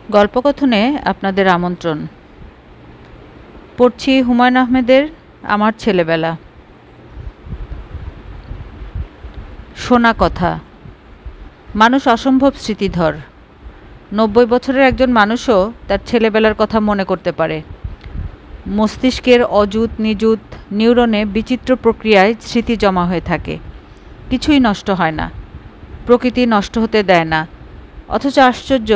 গল্পকথনে আপনাদের আমন্ত্রণ। পড়ছি হুমায়ূন আহমেদের আমার ছেলেবেলা। শোনা কথা। মানুষ অসম্ভব স্মৃতিধর। 90 বছরের একজন মানুষও তার ছেলেবেলার কথা মনে করতে পারে। মস্তিষ্কের অযুত নিযুত নিউরনে বিচিত্র প্রক্রিয়ায় স্মৃতি জমা হয়ে থাকে। কিছুই নষ্ট হয় না, প্রকৃতি নষ্ট হতে দেয় না। অথচ আশ্চর্য,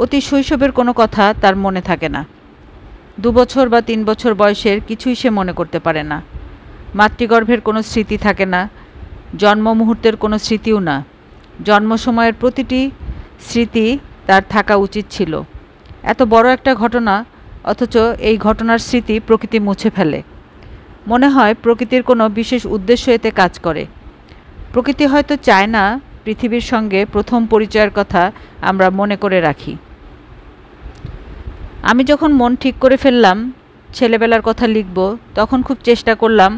অতি শৈশবের কোনো কথা তার মনে থাকে না। 2 বছর বা 3 বছর বয়সের কিছুই সে মনে করতে পারে না। মাতৃগর্ভের কোনো স্মৃতি থাকে না, জন্ম মুহূর্তের কোনো স্মৃতিও না। জন্ম সময়ের প্রতিটি স্মৃতি তার থাকা উচিত ছিল। এত বড় একটা ঘটনা, অথচ এই ঘটনার স্মৃতি প্রকৃতি মুছে ফেলে। মনে হয় প্রকৃতির কোনো বিশেষ উদ্দেশ্য এতে কাজ করে। প্রকৃতি হয়তো চায় না পৃথিবীর সঙ্গে প্রথম পরিচয়ের কথা আমরা মনে করে রাখি। আমি যখন মন ঠিক করে ফেললাম ছেলেবেলার কথা লিখব, তখন খুব চেষ্টা করলাম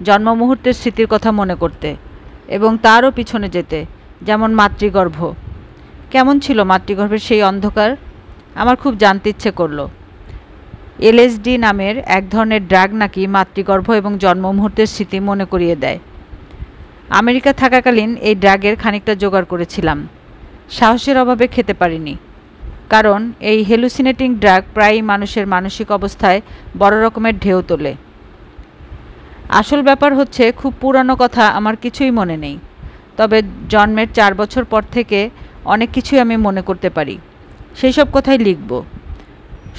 জন্ম মুহূর্তের স্মৃতির কথা মনে করতে এবং তারও পিছনে যেতে, যেমন মাতৃগর্ভ। কেমন ছিল মাতৃগর্ভের সেই অন্ধকার? আমার খুব জানতে ইচ্ছে করলো। এলএসডি নামের এক ধরনের ড্রাগ নাকি মাতৃগর্ভ এবং জন্ম মুহূর্তের স্মৃতি মনে করিয়ে দেয়। আমেরিকা থাকাকালীন এই ড্রাগের খানিকটা জোগাড় করেছিলাম। সাহসের অভাবে খেতে পারিনি, কারণ এই হেলুসিনেটিং ড্রাগ প্রায়ই মানুষের মানসিক অবস্থায় বড় রকমের ঢেউ তোলে। আসল ব্যাপার হচ্ছে, খুব পুরানো কথা আমার কিছুই মনে নেই, তবে জন্মের 4 বছর পর থেকে অনেক কিছুই আমি মনে করতে পারি। সেই সব কথাই লিখব।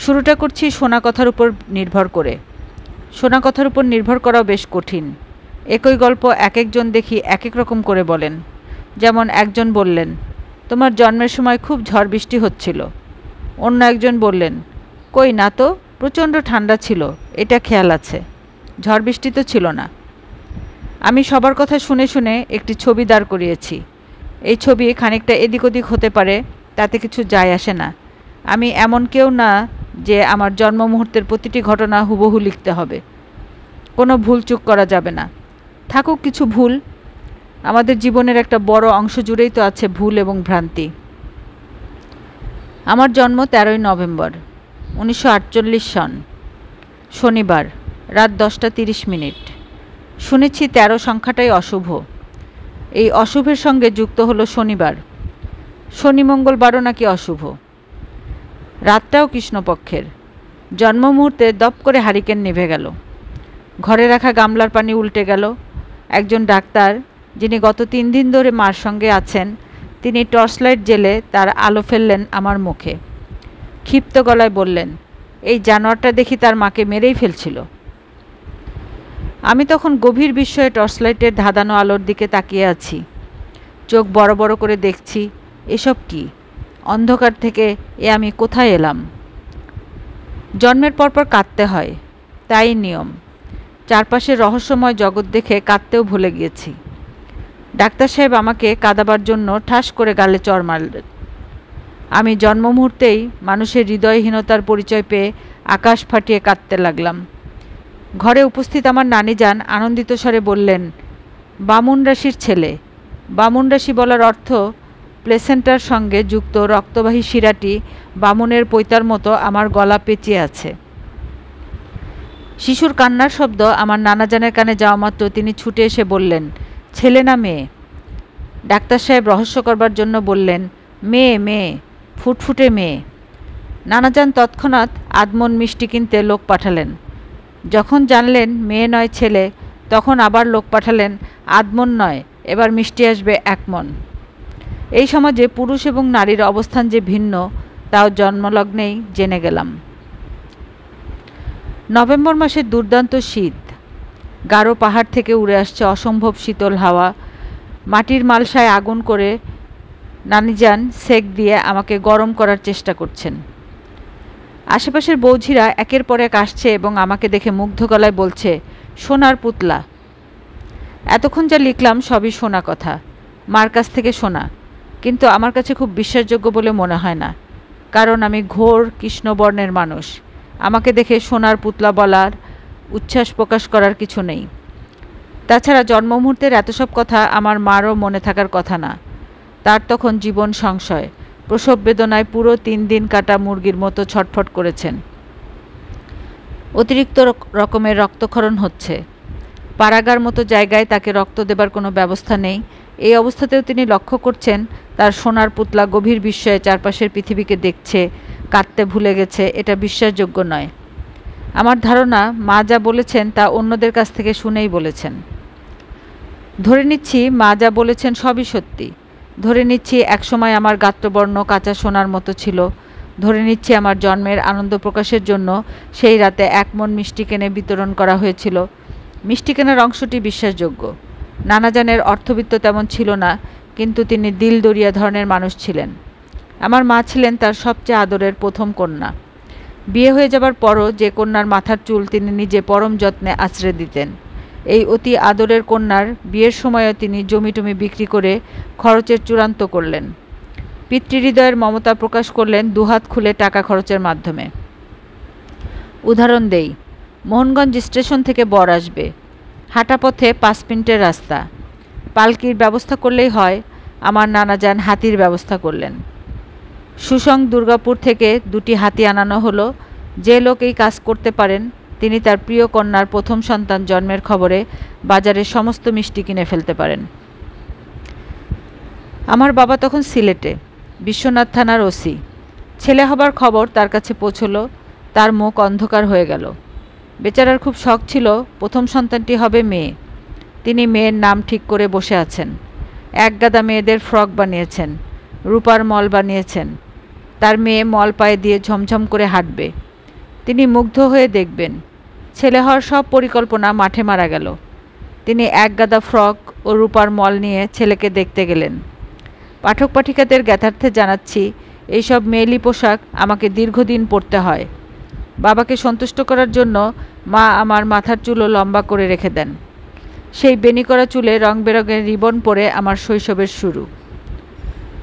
শুরুটা করছি শোনা কথার উপর নির্ভর করে। শোনা কথার উপর নির্ভর করাও বেশ কঠিন। একই গল্প এক একজন দেখি এক এক রকম করে বলেন। যেমন একজন বললেন, তোমার জন্মের সময় খুব ঝড় বৃষ্টি হচ্ছিল। অন্য একজন বললেন, কই না তো, প্রচণ্ড ঠান্ডা ছিল, এটা খেয়াল আছে, ঝড় বৃষ্টি তো ছিল না। আমি সবার কথা শুনে শুনে একটি ছবি দাঁড় করিয়েছি। এই ছবি খানিকটা এদিক ওদিক হতে পারে, তাতে কিছু যায় আসে না। আমি এমন কেউ না যে আমার জন্ম মুহূর্তের প্রতিটি ঘটনা হুবহু লিখতে হবে। কোনো ভুল চুক করা যাবে না। থাকুক কিছু ভুল, আমাদের জীবনের একটা বড় অংশ জুড়েই তো আছে ভুল এবং ভ্রান্তি। আমার জন্ম 13ই নভেম্বর 1948 সন, শনিবার, রাত 10:30। শুনেছি 13 সংখ্যাটাই অশুভ। এই অশুভের সঙ্গে যুক্ত হলো শনিবার। শনি মঙ্গলবারও নাকি অশুভ। রাতটাও কৃষ্ণপক্ষের। জন্ম মুহূর্তে দপ করে হারিকেন নিভে গেল। ঘরে রাখা গামলার পানি উল্টে গেল। একজন ডাক্তার, যিনি গত 3 দিন ধরে মার সঙ্গে আছেন, তিনি টর্চলাইট জেলে তার আলো ফেললেন আমার মুখে। ক্ষিপ্ত গলায় বললেন, এই জানোয়ারটা দেখি তার মাকে মেরেই ফেলছিল। আমি তখন গভীর বিস্ময়ে টর্চলাইটের ধাঁধানো আলোর দিকে তাকিয়ে আছি। চোখ বড় বড় করে দেখছি, এসব কি? অন্ধকার থেকে এ আমি কোথায় এলাম? জন্মের পরপর কাঁদতে হয়, তাই নিয়ম। চারপাশের রহস্যময় জগৎ দেখে কাঁদতেও ভুলে গিয়েছি। ডাক্তার সাহেব আমাকে কাঁদাবার জন্য ঠাস করে গালে চড় মারলেন। আমি জন্ম মুহূর্তেই মানুষের হৃদয়হীনতার পরিচয় পেয়ে আকাশ ফাটিয়ে কাঁদতে লাগলাম। ঘরে উপস্থিত আমার নানিজান আনন্দিত স্বরে বললেন, বামুন রাশির ছেলে। বামুন রাশি বলার অর্থ প্লেসেন্টার সঙ্গে যুক্ত রক্তবাহী শিরাটি বামুনের পৈতার মতো আমার গলা পেঁচিয়ে আছে। শিশুর কান্নার শব্দ আমার নানাজানের কানে যাওয়া মাত্র তিনি ছুটে এসে বললেন, ছেলে না মেয়ে? ডাক্তার সাহেব রহস্য করবার জন্য বললেন, মেয়ে, মেয়ে, ফুটফুটে মেয়ে। নানাজান তৎক্ষণাৎ আধমন মিষ্টি কিনতে লোক পাঠালেন। যখন জানলেন মেয়ে নয় ছেলে, তখন আবার লোক পাঠালেন, আধমন নয়, এবার মিষ্টি আসবে 1 মণ। এই সমাজে পুরুষ এবং নারীর অবস্থান যে ভিন্ন, তাও জন্মলগ্নেই জেনে গেলাম। নভেম্বর মাসের দুর্দান্ত শীত। গাঢ় পাহাড় থেকে উড়ে আসছে অসম্ভব শীতল হাওয়া। মাটির মালসায় আগুন করে নানিজান সেক দিয়ে আমাকে গরম করার চেষ্টা করছেন। আশেপাশের বৌঝিরা একের পর এক আসছে এবং আমাকে দেখে মুগ্ধ গলায় বলছে, সোনার পুতলা। এতক্ষণ যা লিখলাম সবই শোনা কথা, মার কাছ থেকে শোনা, কিন্তু আমার কাছে খুব বিশ্বাসযোগ্য বলে মনে হয় না, কারণ আমি ঘোর কৃষ্ণবর্ণের মানুষ। আমাকে দেখে সোনার পুতলা বলার, উচ্ছ্বাস প্রকাশ করার কিছু নেই। তাছাড়া জন্ম মুহূর্তের এত সব কথা আমার মারও মনে থাকার কথা না। তার তখন জীবন সংশয়, প্রসব বেদনায় পুরো 3 দিন কাটা মুরগির মতো ছটফট করেছেন। অতিরিক্ত রকমের রক্তক্ষরণ হচ্ছে। পারাগার মতো জায়গায় তাকে রক্ত দেবার কোনো ব্যবস্থা নেই। এই অবস্থাতেও তিনি লক্ষ্য করছেন তার সোনার পুতলা গভীর বিস্ময়ে চারপাশের পৃথিবীকে দেখছে, কাঁদতে ভুলে গেছে। এটা বিশ্বাসযোগ্য নয়। আমার ধারণা মা যা বলেছেন তা অন্যদের কাছ থেকে শুনেই বলেছেন। ধরে নিচ্ছি মা যা বলেছেন সবই সত্যি। ধরে নিচ্ছি একসময় আমার গাত্রবর্ণ কাঁচা সোনার মতো ছিল। ধরে নিচ্ছি আমার জন্মের আনন্দ প্রকাশের জন্য সেই রাতে 1 মণ মিষ্টি কিনে বিতরণ করা হয়েছিল। মিষ্টি কেনার অংশটি বিশ্বাসযোগ্য। নানাজানের অর্থবিত্ত তেমন ছিল না, কিন্তু তিনি দিলদরিয়া ধরনের মানুষ ছিলেন। আমার মা ছিলেন তার সবচেয়ে আদরের প্রথম কন্যা। বিয়ে হয়ে যাবার পরও যে কন্যার মাথার চুল তিনি নিজে পরম যত্নে আঁচড়ে দিতেন, এই অতি আদরের কন্যার বিয়ের সময়ও তিনি জমিটমি বিক্রি করে খরচের চূড়ান্ত করলেন। পিতৃহৃদয়ের মমতা প্রকাশ করলেন দুহাত খুলে টাকা খরচের মাধ্যমে। উদাহরণ দেই, মোহনগঞ্জ স্টেশন থেকে বর আসবে, হাঁটা পথে 5 মিনিটের রাস্তা। পালকির ব্যবস্থা করলেই হয়। আমার নানাজান হাতির ব্যবস্থা করলেন। সুসং দুর্গাপুর থেকে 2টি হাতি আনানো হলো। যে লোক এই কাজ করতে পারেন তিনি তার প্রিয় কন্যার প্রথম সন্তান জন্মের খবরে বাজারের সমস্ত মিষ্টি কিনে ফেলতে পারেন। আমার বাবা তখন সিলেটে বিশ্বনাথ থানার ওসি। ছেলে হবার খবর তার কাছে পৌঁছলো। তার মুখ অন্ধকার হয়ে গেল। বেচারার খুব শখ ছিল প্রথম সন্তানটি হবে মেয়ে। তিনি মেয়ের নাম ঠিক করে বসে আছেন। 1 গাদা মেয়েদের ফ্রক বানিয়েছেন, রূপার মল বানিয়েছেন। তার মেয়ে মল পায়ে দিয়ে ঝমঝম করে হাঁটবে। তিনি মুগ্ধ হয়ে দেখবেন। ছেলে হওয়ার সব পরিকল্পনা মাঠে মারা গেল। তিনি 1 গাদা ফ্রক ও রূপার মল নিয়ে ছেলেকে দেখতে গেলেন। পাঠক পাঠিকাদের জ্ঞাতার্থে জানাচ্ছি, এইসব মেয়েলি পোশাক আমাকে দীর্ঘদিন পরতে হয়। বাবাকে সন্তুষ্ট করার জন্য মা আমার মাথার চুলও লম্বা করে রেখে দেন। সেই বেনি করা চুলে রং বেরঙের রিবন পরে আমার শৈশবের শুরু।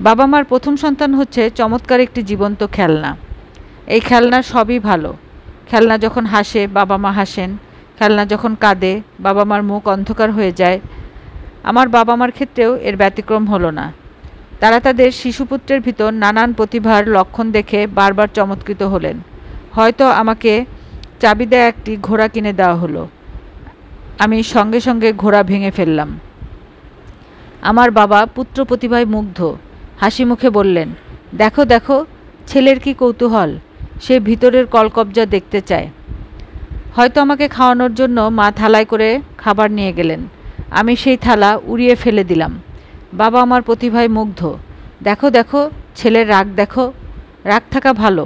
বাবা মার প্রথম সন্তান হচ্ছে চমৎকার একটি জীবন্ত খেলনা। এই খেলনার সবই ভালো। খেলনা যখন হাসে বাবা মা হাসেন, খেলনা যখন কাঁদে বাবা মার মুখ অন্ধকার হয়ে যায়। আমার বাবা মার ক্ষেত্রেও এর ব্যতিক্রম হলো না। তারা তাদের শিশুপুত্রের ভিতর নানান প্রতিভার লক্ষণ দেখে বারবার চমৎকৃত হলেন। হয়তো আমাকে চাবি দেয়া একটি ঘোড়া কিনে দেওয়া হলো। আমি সঙ্গে সঙ্গে ঘোড়া ভেঙে ফেললাম। আমার বাবা পুত্র প্রতিভায় মুগ্ধ। হাসি মুখে বললেন, দেখো দেখো ছেলের কি কৌতূহল, সে ভিতরের কলকবজা দেখতে চায়। হয়তো আমাকে খাওয়ানোর জন্য মা থালায় করে খাবার নিয়ে গেলেন। আমি সেই থালা উড়িয়ে ফেলে দিলাম। বাবা আমার প্রতিভায় মুগ্ধ। দেখো দেখো ছেলের রাগ দেখো, রাগ থাকা ভালো।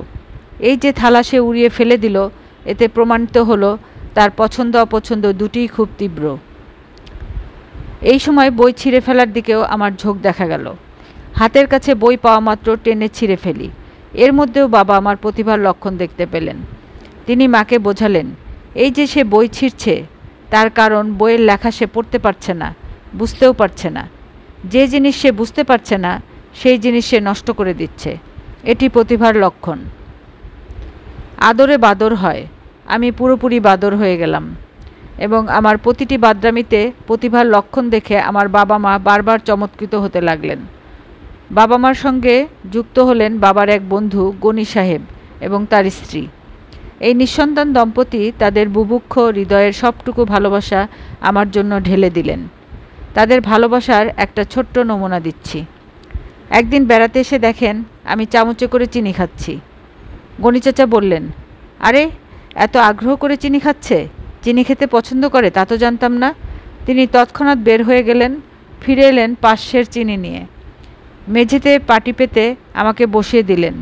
এই যে থালা সে উড়িয়ে ফেলে দিল, এতে প্রমাণিত হলো তার পছন্দ অপছন্দ দুটিই খুব তীব্র। এই সময় বই ছিঁড়ে ফেলার দিকেও আমার ঝোঁক দেখা গেল। হাতের কাছে বই পাওয়া মাত্র টেনে ছিঁড়ে ফেলি। এর মধ্যেও বাবা আমার প্রতিভার লক্ষণ দেখতে পেলেন। তিনি মাকে বোঝালেন, এই যে সে বই ছিঁড়ছে তার কারণ বইয়ের লেখা সে পড়তে পারছে না, বুঝতেও পারছে না। যে জিনিস সে বুঝতে পারছে না সেই জিনিস সে নষ্ট করে দিচ্ছে। এটি প্রতিভার লক্ষণ। আদরে বাদর হয়। আমি পুরোপুরি বাদর হয়ে গেলাম এবং আমার প্রতিটি বাদরামিতে প্রতিভার লক্ষণ দেখে আমার বাবা মা বারবার চমৎকৃত হতে লাগলেন। বাবা মার সঙ্গে যুক্ত হলেন বাবার এক বন্ধু গনি সাহেব এবং তার স্ত্রী। এই নিঃসন্তান দম্পতি তাদের বুভুক্ষ হৃদয়ের সবটুকু ভালোবাসা আমার জন্য ঢেলে দিলেন। তাদের ভালোবাসার একটা ছোট্ট নমুনা দিচ্ছি। একদিন বেড়াতে এসে দেখেন আমি চামচে করে চিনি খাচ্ছি। গনি চাচা বললেন, আরে এত আগ্রহ করে চিনি খাচ্ছে, চিনি খেতে পছন্দ করে তা তো জানতাম না। তিনি তৎক্ষণাৎ বের হয়ে গেলেন, ফিরে এলেন 5 সের চিনি নিয়ে। মেঝেতে পাটি পেতে আমাকে বসিয়ে দিলেন।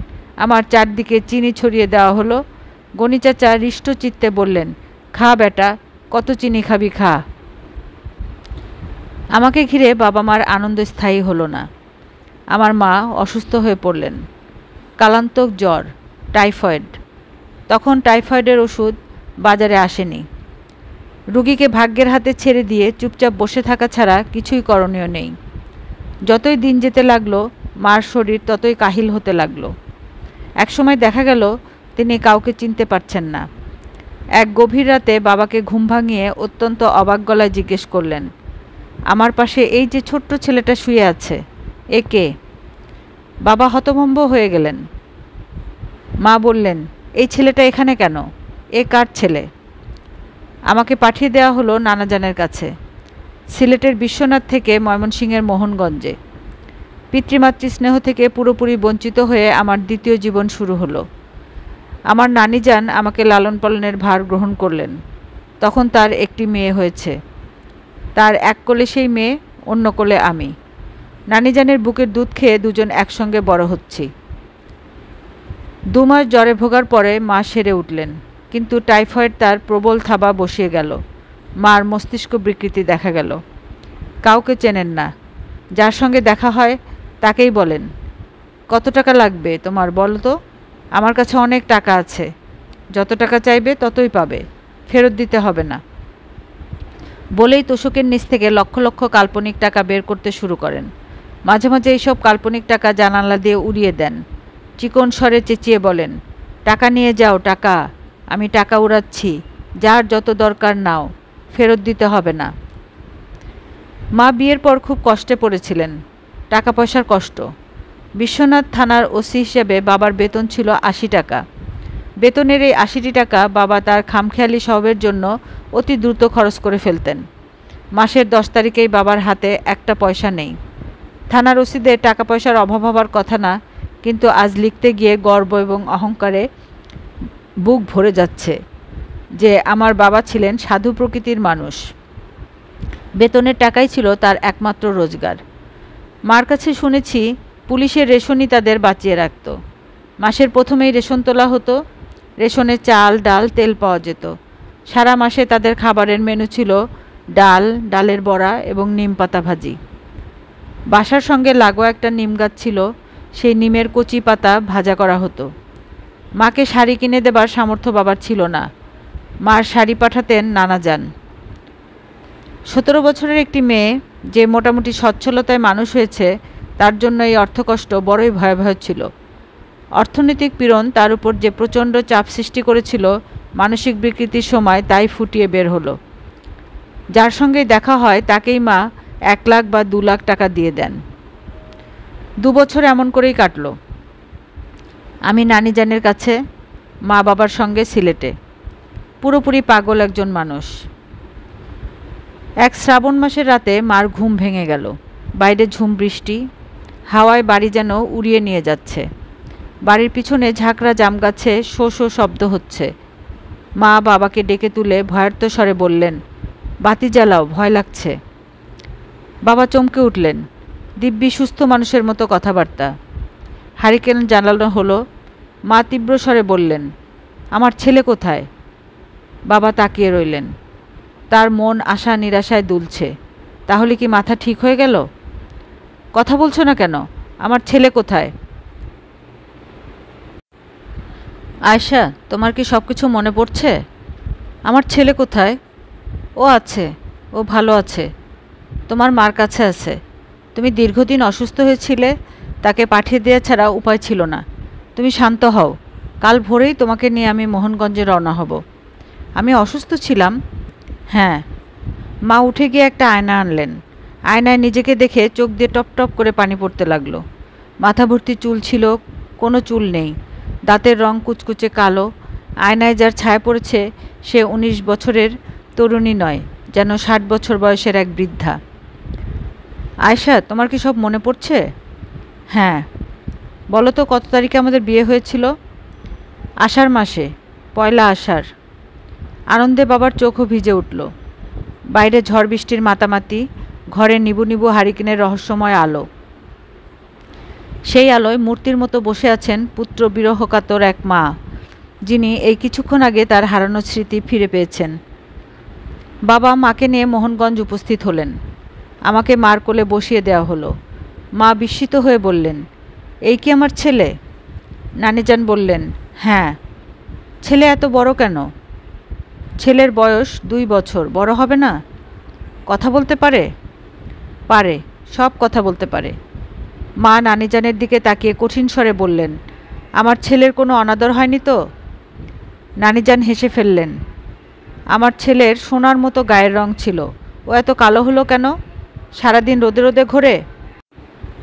আমার চারদিকে চিনি ছড়িয়ে দেওয়া হলো। গনি চাচা হৃষ্টচিত্তে বললেন, খা বেটা, কত চিনি খাবি খা। আমাকে ঘিরে বাবা মার আনন্দ স্থায়ী হলো না। আমার মা অসুস্থ হয়ে পড়লেন। কালান্তক জ্বর, টাইফয়েড। তখন টাইফয়েডের ওষুধ বাজারে আসেনি। রুগীকে ভাগ্যের হাতে ছেড়ে দিয়ে চুপচাপ বসে থাকা ছাড়া কিছুই করণীয় নেই। যতই দিন যেতে লাগলো মার শরীর ততই কাহিল হতে লাগলো। একসময় দেখা গেল তিনি কাউকে চিনতে পারছেন না। এক গভীর রাতে বাবাকে ঘুম ভাঙিয়ে অত্যন্ত অবাক গলায় জিজ্ঞেস করলেন, আমার পাশে এই যে ছোট্ট ছেলেটা শুয়ে আছে, এ কে? বাবা হতভম্ব হয়ে গেলেন। মা বললেন, এই ছেলেটা এখানে কেন? এ কার ছেলে? আমাকে পাঠিয়ে দেওয়া হলো নানাজানের কাছে, সিলেটের বিশ্বনাথ থেকে ময়মনসিংহের মোহনগঞ্জে। পিতৃমাতৃ স্নেহ থেকে পুরোপুরি বঞ্চিত হয়ে আমার দ্বিতীয় জীবন শুরু হলো। আমার নানিজান আমাকে লালন পালনের ভার গ্রহণ করলেন। তখন তার একটি মেয়ে হয়েছে। তার এক কোলে সেই মেয়ে, অন্য কোলে আমি। নানিজানের বুকের দুধ খেয়ে দুজন একসঙ্গে বড় হচ্ছি। 2 মাস জ্বরে ভোগার পরে মা সেরে উঠলেন, কিন্তু টাইফয়েড তার প্রবল থাবা বসিয়ে গেল। মার মস্তিষ্ক বিকৃতি দেখা গেল। কাউকে চেনেন না, যার সঙ্গে দেখা হয় তাকেই বলেন, কত টাকা লাগবে তোমার বলো তো? আমার কাছে অনেক টাকা আছে, যত টাকা চাইবে ততই পাবে, ফেরত দিতে হবে না। বলেই তোষকের নিচ থেকে লক্ষ লক্ষ কাল্পনিক টাকা বের করতে শুরু করেন। মাঝে মাঝে এইসব কাল্পনিক টাকা জানালা দিয়ে উড়িয়ে দেন। চিকন স্বরে চেঁচিয়ে বলেন, টাকা নিয়ে যাও, টাকা, আমি টাকা উড়াচ্ছি, যার যত দরকার নাও, ফেরত দিতে হবে না। মা বিয়ের পর খুব কষ্টে পড়েছিলেন, টাকা পয়সার কষ্ট। বিশ্বনাথ থানার ওসি হিসেবে বাবার বেতন ছিল 80 টাকা। বেতনের এই 80টি টাকা বাবা তার খামখেয়ালি স্বভাবের জন্য অতি দ্রুত খরচ করে ফেলতেন। মাসের 10 তারিখেই বাবার হাতে একটা পয়সা নেই। থানার ওসিদের টাকা পয়সার অভাব হবার কথা না, কিন্তু আজ লিখতে গিয়ে গর্ব এবং অহংকারে বুক ভরে যাচ্ছে যে আমার বাবা ছিলেন সাধু প্রকৃতির মানুষ। বেতনের টাকাই ছিল তার একমাত্র রোজগার। মার কাছে শুনেছি পুলিশের রেশনই তাদের বাঁচিয়ে রাখত। মাসের প্রথমেই রেশন তোলা হতো। রেশনে চাল, ডাল, তেল পাওয়া যেত। সারা মাসে তাদের খাবারের মেনু ছিল ডাল, ডালের বড়া এবং নিম পাতা ভাজি। বাসার সঙ্গে লাগোয়া একটা নিম গাছ ছিল, সেই নিমের কচি পাতা ভাজা করা হতো। মাকে শাড়ি কিনে দেবার সামর্থ্য বাবার ছিল না। মার শাড়ি পাঠাতেন নানাজান। 17 বছরের একটি মেয়ে যে মোটামুটি সচ্ছলতায় মানুষ হয়েছে, তার জন্য এই অর্থকষ্ট বড়ই ভয়াবহ ছিল। অর্থনৈতিক পীড়ন তার উপর যে প্রচণ্ড চাপ সৃষ্টি করেছিল, মানসিক বিকৃতির সময় তাই ফুটিয়ে বের হলো। যার সঙ্গেই দেখা হয় তাকেই মা 1 লাখ বা 2 লাখ টাকা দিয়ে দেন। 2 বছর এমন করেই কাটল। আমি নানিজানের কাছে, মা বাবার সঙ্গে সিলেটে। পুরোপুরি পাগল একজন মানুষ। এক শ্রাবণ মাসের রাতে মার ঘুম ভেঙে গেল। বাইরে ঝুম বৃষ্টি, হাওয়ায় বাড়ি যেন উড়িয়ে নিয়ে যাচ্ছে। বাড়ির পিছনে ঝাঁকড়া জাম গাছে শো শো শব্দ হচ্ছে। মা বাবাকে ডেকে তুলে ভয়ার্ত স্বরে বললেন, বাতি জ্বালাও, ভয় লাগছে। বাবা চমকে উঠলেন। দিব্যি সুস্থ মানুষের মতো কথাবার্তা। হারিকেন জ্বালানো হলো। মা তীব্র স্বরে বললেন, আমার ছেলে কোথায়? বাবা তাকিয়ে রইলেন। তার মন আশা নিরাশায় দুলছে। তাহলে কি মাথা ঠিক হয়ে গেল? কথা বলছো না কেন? আমার ছেলে কোথায়? আয়শা, তোমার কি সব কিছু মনে পড়ছে? আমার ছেলে কোথায়? ও আছে, ও ভালো আছে, তোমার মার কাছে আছে। তুমি দীর্ঘদিন অসুস্থ হয়েছিলে, তাকে পাঠিয়ে দেওয়া ছাড়া উপায় ছিল না। তুমি শান্ত হও, কাল ভোরেই তোমাকে নিয়ে আমি মোহনগঞ্জে রওনা হব। আমি অসুস্থ ছিলাম? হ্যাঁ। মা উঠে গিয়ে একটা আয়না আনলেন। আয়নায় নিজেকে দেখে চোখ দিয়ে টপ টপ করে পানি পড়তে লাগলো। মাথা ভর্তি চুল ছিল, কোনো চুল নেই। দাঁতের রং কুচকুচে কালো। আয়নায় যার ছায়া পড়েছে সে 19 বছরের তরুণী নয়, যেন 60 বছর বয়সের এক বৃদ্ধা। আয়শা, তোমার কি সব মনে পড়ছে? হ্যাঁ। বলো তো, কত তারিখে আমাদের বিয়ে হয়েছিল? আষাঢ় মাসে, 1 আষাঢ়। আনন্দে বাবার চোখও ভিজে উঠল। বাইরে ঝড় বৃষ্টির মাতামাতি, ঘরে নিবু নিবু হারিকেনের রহস্যময় আলো। সেই আলোয় মূর্তির মতো বসে আছেন পুত্র বিরহকাতর এক মা, যিনি এই কিছুক্ষণ আগে তার হারানো স্মৃতি ফিরে পেয়েছেন। বাবা মাকে নিয়ে মোহনগঞ্জ উপস্থিত হলেন। আমাকে মার কোলে বসিয়ে দেওয়া হলো। মা বিস্মিত হয়ে বললেন, এই কি আমার ছেলে? নানিজান বললেন, হ্যাঁ। ছেলে এত বড় কেন? ছেলের বয়স 2 বছর, বড় হবে না? কথা বলতে পারে? পারে, সব কথা বলতে পারে। মা নানিজানের দিকে তাকিয়ে কঠিন স্বরে বললেন, আমার ছেলের কোনো অনাদর হয়নি তো? নানিজান হেসে ফেললেন। আমার ছেলের সোনার মতো গায়ের রং ছিল, ও এত কালো হলো কেন? সারাদিন রোদে রোদে ঘোরে।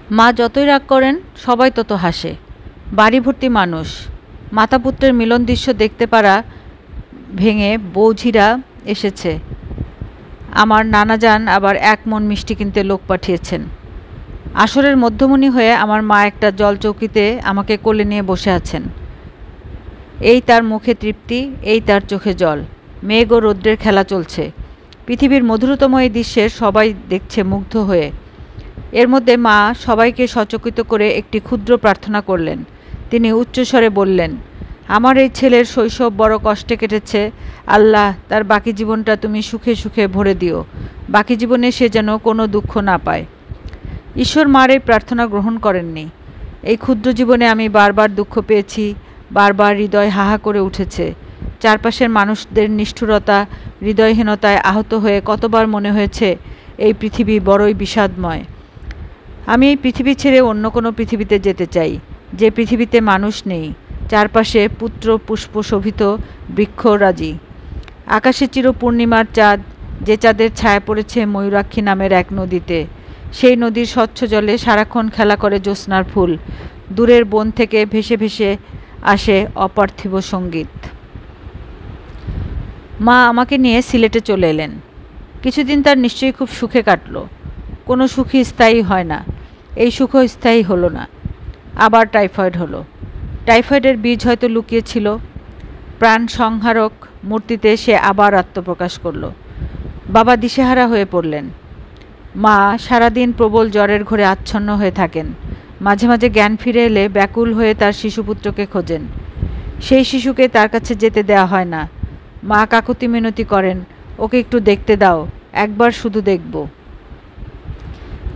মা যতই রাগ করেন সবাই তত হাসে। বাড়ি ভর্তি মানুষ। মাতা পুত্রের মিলন দৃশ্য দেখতে পারা ভেঙে বৌঝিরা এসেছে। আমার নানাজান আবার এক মন মিষ্টি কিনতে লোক পাঠিয়েছেন। আসরের মধ্যমণি হয়ে আমার মা একটা জলচৌকিতে আমাকে কোলে নিয়ে বসে আছেন। এই তার মুখে তৃপ্তি, এই তার চোখে জল। মেঘ ও রৌদ্রের খেলা চলছে। পৃথিবীর মধুরতম এই দৃশ্যের সবাই দেখছে মুগ্ধ হয়ে। এর মধ্যে মা সবাইকে সচকিত করে একটি ক্ষুদ্র প্রার্থনা করলেন। তিনি উচ্চস্বরে বললেন, আমার এই ছেলের শৈশব বড় কষ্টে কেটেছে। আল্লাহ, তার বাকি জীবনটা তুমি সুখে সুখে ভরে দিও। বাকি জীবনে সে যেন কোনো দুঃখ না পায়। ঈশ্বর মার এই প্রার্থনা গ্রহণ করেননি। এই ক্ষুদ্র জীবনে আমি বারবার দুঃখ পেয়েছি, বারবার হৃদয় হাহা করে উঠেছে। চারপাশের মানুষদের নিষ্ঠুরতা, হৃদয়হীনতায় আহত হয়ে কতবার মনে হয়েছে এই পৃথিবী বড়ই বিষাদময়। আমি এই পৃথিবী ছেড়ে অন্য কোনো পৃথিবীতে যেতে চাই, যে পৃথিবীতে মানুষ নেই, চারপাশে পুত্র পুষ্প শোভিত বৃক্ষরাজি। আকাশে চির পূর্ণিমার চাঁদ, যে চাঁদের ছায়া পড়েছে ময়ূরাক্ষী নামের এক নদীতে। সেই নদীর স্বচ্ছ জলে সারাক্ষণ খেলা করে জ্যোৎস্নার ফুল। দূরের বন থেকে ভেসে ভেসে আসে অপার্থিব সঙ্গীত। মা আমাকে নিয়ে সিলেটে চলে এলেন। কিছুদিন তার নিশ্চয়ই খুব সুখে কাটল। কোনো সুখই স্থায়ী হয় না। এই সুখও স্থায়ী হলো না। আবার টাইফয়েড হলো। টাইফয়েডের বীজ হয়তো লুকিয়েছিল। প্রাণ সংহারক মূর্তিতে সে আবার আত্মপ্রকাশ করল। বাবা দিশেহারা হয়ে পড়লেন। মা সারাদিন প্রবল জ্বরের ঘোরে আচ্ছন্ন হয়ে থাকেন। মাঝে মাঝে জ্ঞান ফিরে এলে ব্যাকুল হয়ে তার শিশুপুত্রকে খোঁজেন। সেই শিশুকে তার কাছে যেতে দেওয়া হয় না। মা কাকুতি মিনতি করেন, ওকে একটু দেখতে দাও, একবার শুধু দেখব।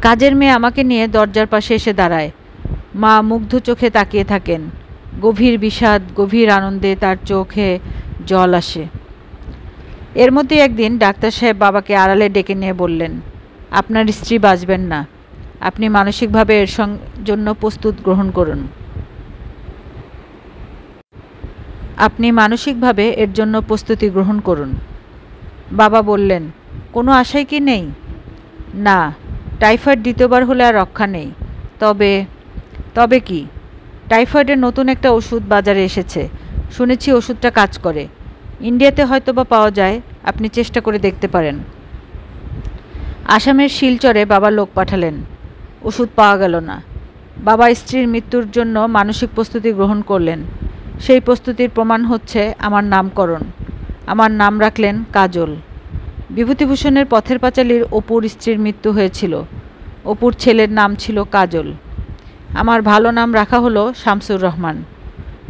কাজের মেয়ে আমাকে নিয়ে দরজার পাশে এসে দাঁড়ায়। মা মুগ্ধ চোখে তাকিয়ে থাকেন। গভীর বিষাদ, গভীর আনন্দে তার চোখে জল আসে। এর মধ্যে একদিন ডাক্তার সাহেব বাবাকে আড়ালে ডেকে নিয়ে বললেন, আপনার স্ত্রী বাঁচবেন না। আপনি মানসিকভাবে এর জন্য প্রস্তুত গ্রহণ করুন। আপনি মানসিকভাবে এর জন্য প্রস্তুতি গ্রহণ করুন। বাবা বললেন, কোনো আশাই কি নেই? না, টাইফয়েড দ্বিতীয়বার হলে আর রক্ষা নেই। তবে কি? টাইফয়েডের নতুন একটা ওষুধ বাজারে এসেছে। শুনেছি ওষুধটা কাজ করে। ইন্ডিয়াতে হয়তো বা পাওয়া যায়, আপনি চেষ্টা করে দেখতে পারেন। আসামের শিলচরে বাবা লোক পাঠালেন। ওষুধ পাওয়া গেল না। বাবা স্ত্রীর মৃত্যুর জন্য মানসিক প্রস্তুতি গ্রহণ করলেন। সেই প্রস্তুতির প্রমাণ হচ্ছে আমার নামকরণ। আমার নাম রাখলেন কাজল। বিভূতিভূষণের পথের পাঁচালীর অপুর স্ত্রীর মৃত্যু হয়েছিল। অপুর ছেলের নাম ছিল কাজল। আমার ভালো নাম রাখা হলো শামসুর রহমান।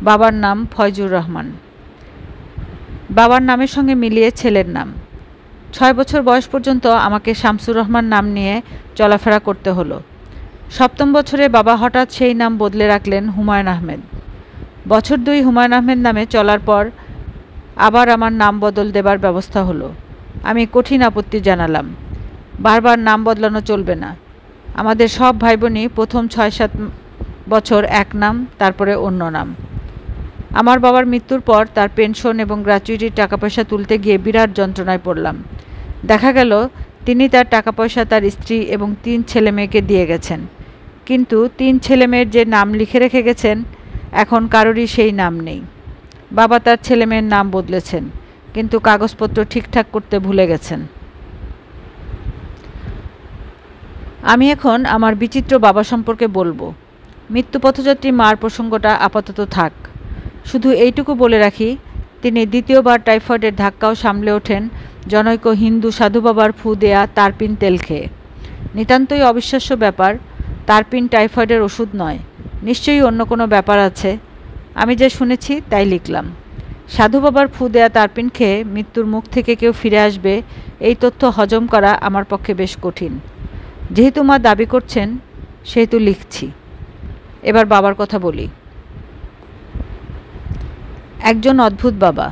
বাবার নাম ফয়জুর রহমান। বাবার নামের সঙ্গে মিলিয়ে ছেলের নাম। 6 বছর বয়স পর্যন্ত আমাকে শামসুর রহমান নাম নিয়ে চলাফেরা করতে হলো। 7ম বছরে বাবা হঠাৎ সেই নাম বদলে রাখলেন হুমায়ুন আহমেদ। বছর 2 হুমায়ুন আহমেদ নামে চলার পর আবার আমার নাম বদল দেবার ব্যবস্থা হলো। আমি কঠিন আপত্তি জানালাম। বারবার নাম বদলানো চলবে না। আমাদের সব ভাই বোনই প্রথম 6-7 বছর এক নাম, তারপরে অন্য নাম। আমার বাবার মৃত্যুর পর তার পেনশন এবং গ্র্যাচুইটির টাকা পয়সা তুলতে গিয়ে বিরাট যন্ত্রণায় পড়লাম। দেখা গেল তিনি তার টাকা পয়সা তার স্ত্রী এবং 3 ছেলে মেয়েকে দিয়ে গেছেন। কিন্তু 3 ছেলে মেয়ের যে নাম লিখে রেখে গেছেন, এখন কারোরই সেই নাম নেই। বাবা তার ছেলে মেয়ের নাম বদলেছেন, কিন্তু কাগজপত্র ঠিকঠাক করতে ভুলে গেছেন। আমি এখন আমার বিচিত্র বাবা সম্পর্কে বলবো। মৃত্যুপথযাত্রী মার প্রসঙ্গটা আপাতত থাক। শুধু এইটুকু বলে রাখি, তিনি দ্বিতীয়বার টাইফয়েডের ধাক্কাও সামলে ওঠেন জনৈক হিন্দু সাধু বাবার ফু দেয়া তারপিন তেল খেয়ে। নিতান্তই অবিশ্বাস্য ব্যাপার। তারপিন টাইফয়েডের ওষুধ নয়, নিশ্চয়ই অন্য কোনো ব্যাপার আছে। আমি যা শুনেছি তাই লিখলাম। সাধু বাবার ফু দেয়া তারপিন খেয়ে মৃত্যুর মুখ থেকে কেউ ফিরে আসবে, এই তথ্য হজম করা আমার পক্ষে বেশ কঠিন। যেহেতু মা দাবি করছেন, সেহেতু লিখছি। এবার বাবার কথা বলি। একজন অদ্ভুত বাবা।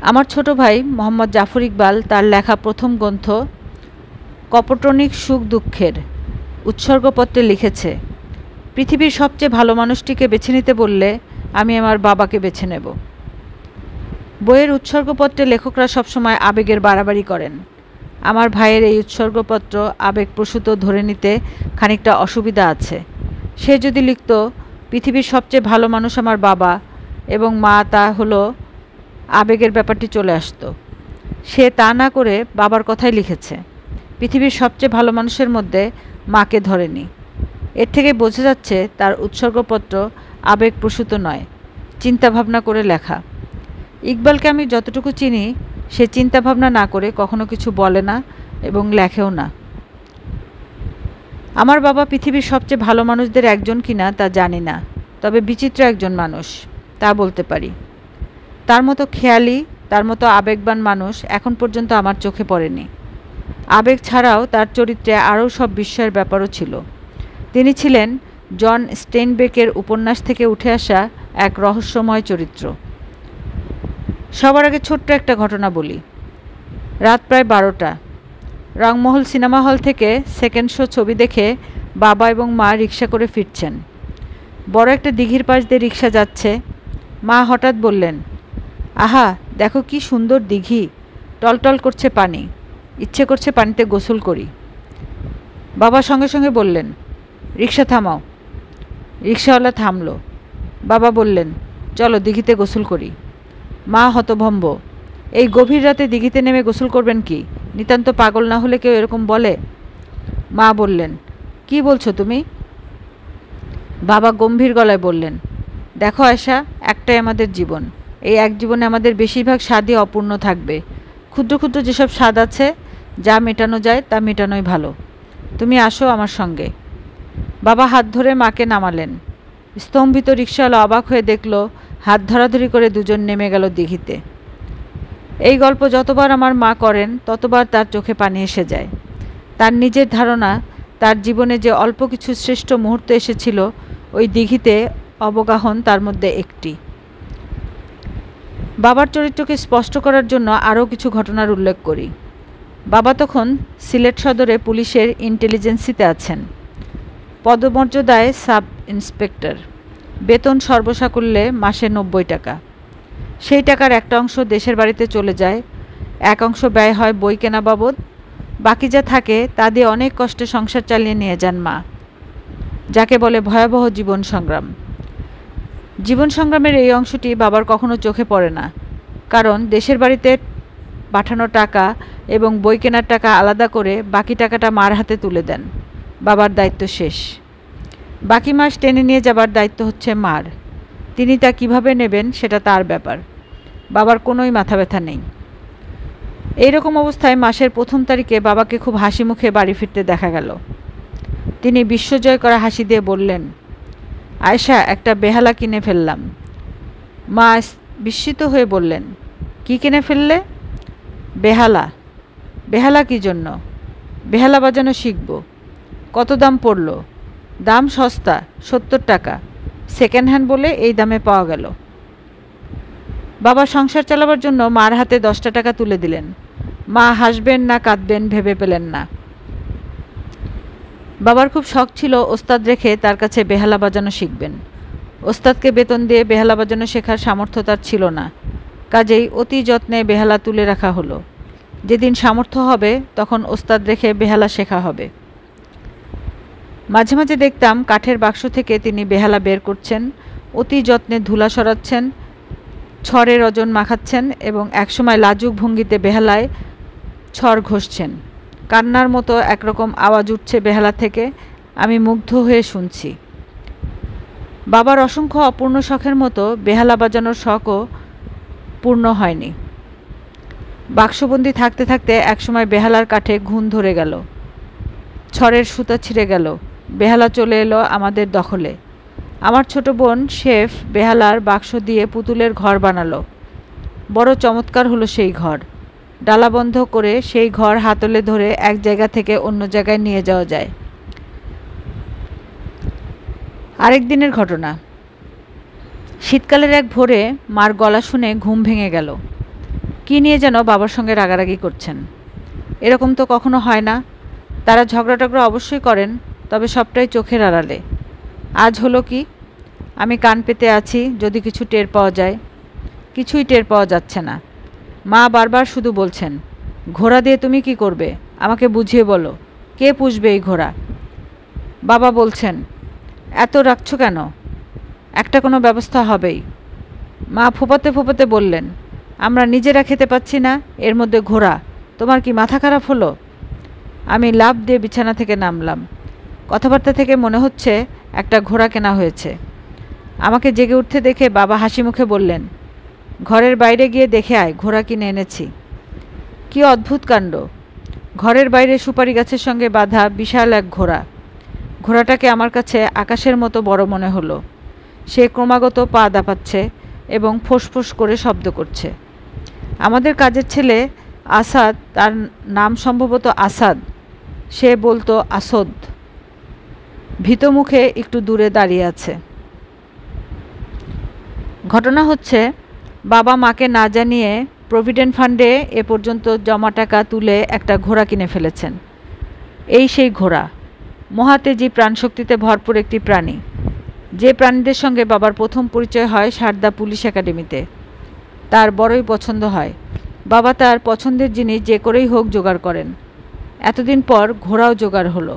আমার ছোট ভাই মোহাম্মদ জাফর ইকবাল তার লেখা প্রথম গ্রন্থ কপটনিক সুখ দুঃখের উৎসর্গপত্রে লিখেছে, পৃথিবীর সবচেয়ে ভালো মানুষটিকে বেছে নিতে বললে আমি আমার বাবাকে বেছে নেব। বইয়ের উৎসর্গপত্রে লেখকরা সবসময় আবেগের বাড়াবাড়ি করেন। আমার ভাইয়ের এই উৎসর্গপত্র আবেগপ্রসূত ধরে নিতে খানিকটা অসুবিধা আছে। সে যদি লিখত পৃথিবীর সবচেয়ে ভালো মানুষ আমার বাবা এবং মা, তা হলো আবেগের ব্যাপারটি চলে আসতো। সে তা না করে বাবার কথাই লিখেছে। পৃথিবীর সবচেয়ে ভালো মানুষের মধ্যে মাকে ধরেনি। এর থেকে বোঝা যাচ্ছে তার উৎসর্গপত্র আবেগপ্রসূত নয়, চিন্তাভাবনা করে লেখা। ইকবালকে আমি যতটুকু চিনি, সে চিন্তাভাবনা না করে কখনো কিছু বলে না এবং লেখেও না। আমার বাবা পৃথিবীর সবচেয়ে ভালো মানুষদের একজন কিনা তা জানি না, তবে বিচিত্র একজন মানুষ তা বলতে পারি। তার মতো খেয়ালি, তার মতো আবেগবান মানুষ এখন পর্যন্ত আমার চোখে পড়েনি। আবেগ ছাড়াও তার চরিত্রে আরও সব বিস্ময়ের ব্যাপারও ছিল। তিনি ছিলেন জন স্টেইনবেকের উপন্যাস থেকে উঠে আসা এক রহস্যময় চরিত্র। সবার আগে ছোট্ট একটা ঘটনা বলি। রাত প্রায় 12টা। রংমহল সিনেমা হল থেকে সেকেন্ড শো ছবি দেখে বাবা এবং মা রিকশা করে ফিরছেন। বড় একটা দিঘির পাশ দিয়ে রিকশা যাচ্ছে। মা হঠাৎ বললেন, আহা, দেখো কি সুন্দর দিঘি, টলটল করছে পানি, ইচ্ছে করছে পানিতে গোসল করি। বাবা সঙ্গে সঙ্গে বললেন, রিকশা থামাও। রিকশাওয়ালা থামল। বাবা বললেন, চলো দিঘিতে গোসল করি। মা হতভম্ব, এই গভীর রাতে দিঘিতে নেমে গোসল করবেন কি? নিতান্ত পাগল না হলে কেউ এরকম বলে? মা বললেন, কি বলছো তুমি? বাবা গম্ভীর গলায় বললেন, দেখো আয়শা, একটাই আমাদের জীবন। এই এক জীবনে আমাদের বেশিরভাগ স্বাদই অপূর্ণ থাকবে। ক্ষুদ্র ক্ষুদ্র যেসব স্বাদ আছে, যা মেটানো যায় তা মেটানোই ভালো। তুমি আসো আমার সঙ্গে। বাবা হাত ধরে মাকে নামালেন। স্তম্ভিত রিকশাওয়ালা অবাক হয়ে দেখল হাত ধরাধরি করে দুজন নেমে গেল দিঘিতে। এই গল্প যতবার আমার মা করেন ততবার তার চোখে পানি এসে যায়। তার নিজের ধারণা, তার জীবনে যে অল্প কিছু শ্রেষ্ঠ মুহূর্ত এসেছিল, ওই দিঘিতে অবগাহন তার মধ্যে একটি। বাবার চরিত্রকে স্পষ্ট করার জন্য আরও কিছু ঘটনার উল্লেখ করি। বাবা তখন সিলেট সদরে পুলিশের ইন্টেলিজেন্সিতে আছেন। পদমর্যাদায় সাব ইন্সপেক্টর। বেতন সর্বসাকুল্যে মাসে 90 টাকা। সেই টাকার একটা অংশ দেশের বাড়িতে চলে যায়, এক অংশ ব্যয় হয় বই কেনা বাবদ, বাকি যা থাকে তা দিয়ে অনেক কষ্টে সংসার চালিয়ে নিয়ে যান মা, যাকে বলে ভয়াবহ জীবন সংগ্রাম। জীবন সংগ্রামের এই অংশটি বাবার কখনো চোখে পড়ে না, কারণ দেশের বাড়িতে পাঠানো টাকা এবং বই কেনার টাকা আলাদা করে বাকি টাকাটা মার হাতে তুলে দেন। বাবার দায়িত্ব শেষ। বাকি মাস টেনে নিয়ে যাবার দায়িত্ব হচ্ছে মার। তিনি তা কিভাবে নেবেন সেটা তার ব্যাপার। বাবার কোনোই মাথা ব্যথা নেই। এইরকম অবস্থায় মাসের 1ম তারিখে বাবাকে খুব হাসি মুখে বাড়ি ফিরতে দেখা গেল। তিনি বিশ্বজয় করা হাসি দিয়ে বললেন, আয়শা, একটা বেহালা কিনে ফেললাম। মা বিস্মিত হয়ে বললেন, কি কিনে ফেললে? বেহালা। বেহালা কী জন্য? বেহালা বাজানো শিখব। কত দাম পড়ল? দাম সস্তা, 70 টাকা। সেকেন্ড হ্যান্ড বলে এই দামে পাওয়া গেল। বাবা সংসার চালাবার জন্য মার হাতে 10টা টাকা তুলে দিলেন। মা হাসবেন না কাঁদবেন ভেবে পেলেন না। বাবার খুব শখ ছিল ওস্তাদ রেখে তার কাছে বেহালা বাজানো শিখবেন। ওস্তাদকে বেতন দিয়ে বেহালা বাজানো শেখার সামর্থ্য তার ছিল না, কাজেই অতি যত্নে বেহালা তুলে রাখা হলো। যেদিন সামর্থ্য হবে তখন ওস্তাদ রেখে বেহালা শেখা হবে। মাঝে মাঝে দেখতাম কাঠের বাক্স থেকে তিনি বেহালা বের করছেন, অতি যত্নে ধুলা সরাচ্ছেন, ছড়ের ওজন মাখাচ্ছেন এবং একসময় লাজুক ভঙ্গিতে বেহালায় ছড় ঘষছেন। কান্নার মতো একরকম আওয়াজ উঠছে বেহালা থেকে। আমি মুগ্ধ হয়ে শুনছি। বাবার অসংখ্য অপূর্ণ শখের মতো বেহালা বাজানোর শখও পূর্ণ হয়নি। বাক্সবন্দি থাকতে থাকতে একসময় বেহালার কাঠে ঘুণ ধরে গেল, ছড়ের সুতা ছিঁড়ে গেল, বেহালা চলে এলো আমাদের দখলে। আমার ছোট বোন শেফ বেহালার বাক্স দিয়ে পুতুলের ঘর বানালো। বড় চমৎকার হলো সেই ঘর। ডালা বন্ধ করে সেই ঘর হাতলে ধরে এক জায়গা থেকে অন্য জায়গায় নিয়ে যাওয়া যায়। আরেক দিনের ঘটনা। শীতকালের এক ভোরে মার গলা শুনে ঘুম ভেঙে গেল। কি নিয়ে যেন বাবার সঙ্গে রাগারাগি করছেন। এরকম তো কখনো হয় না। তারা ঝগড়া টগড়া অবশ্যই করেন, তবে সবটাই চোখের আড়ালে। আজ হলো কি? আমি কান পেতে আছি যদি কিছু টের পাওয়া যায়। কিছুই টের পাওয়া যাচ্ছে না। মা বারবার শুধু বলছেন, ঘোড়া দিয়ে তুমি কি করবে? আমাকে বুঝিয়ে বলো। কে পুষবে এই ঘোড়া? বাবা বলছেন, এত রাখছো কেন? একটা কোনো ব্যবস্থা হবেই। মা ফোপাতে ফোপাতে বললেন, আমরা নিজেরা খেতে পাচ্ছি না, এর মধ্যে ঘোড়া? তোমার কি মাথা খারাপ হলো? আমি লাফ দিয়ে বিছানা থেকে নামলাম। কথাবার্তা থেকে মনে হচ্ছে একটা ঘোড়া কেনা হয়েছে। আমাকে জেগে উঠতে দেখে বাবা হাসি মুখে বললেন, ঘরের বাইরে গিয়ে দেখে আয়, ঘোড়া কিনে এনেছি। কি অদ্ভুত কাণ্ড! ঘরের বাইরে সুপারি গাছের সঙ্গে বাঁধা বিশাল এক ঘোড়া। ঘোড়াটাকে আমার কাছে আকাশের মতো বড় মনে হলো। সে ক্রমাগত পা দাপাচ্ছে এবং ফোঁস করে শব্দ করছে। আমাদের কাজের ছেলে আসাদ, তার নাম সম্ভবত আসাদ, সে বলতো আসদ, ভীত মুখে একটু দূরে দাঁড়িয়ে আছে। ঘটনা হচ্ছে, বাবা মাকে না জানিয়ে প্রভিডেন্ট ফান্ডে এ পর্যন্ত জমা টাকা তুলে একটা ঘোড়া কিনে ফেলেছেন। এই সেই ঘোড়া, মহাতেজী প্রাণশক্তিতে ভরপুর একটি প্রাণী, যে প্রাণীদের সঙ্গে বাবার প্রথম পরিচয় হয় সারদা পুলিশ একাডেমিতে। তার বড়ই পছন্দ হয়। বাবা তার পছন্দের জিনিস যে করেই হোক জোগাড় করেন। এতদিন পর ঘোড়াও জোগাড় হলো।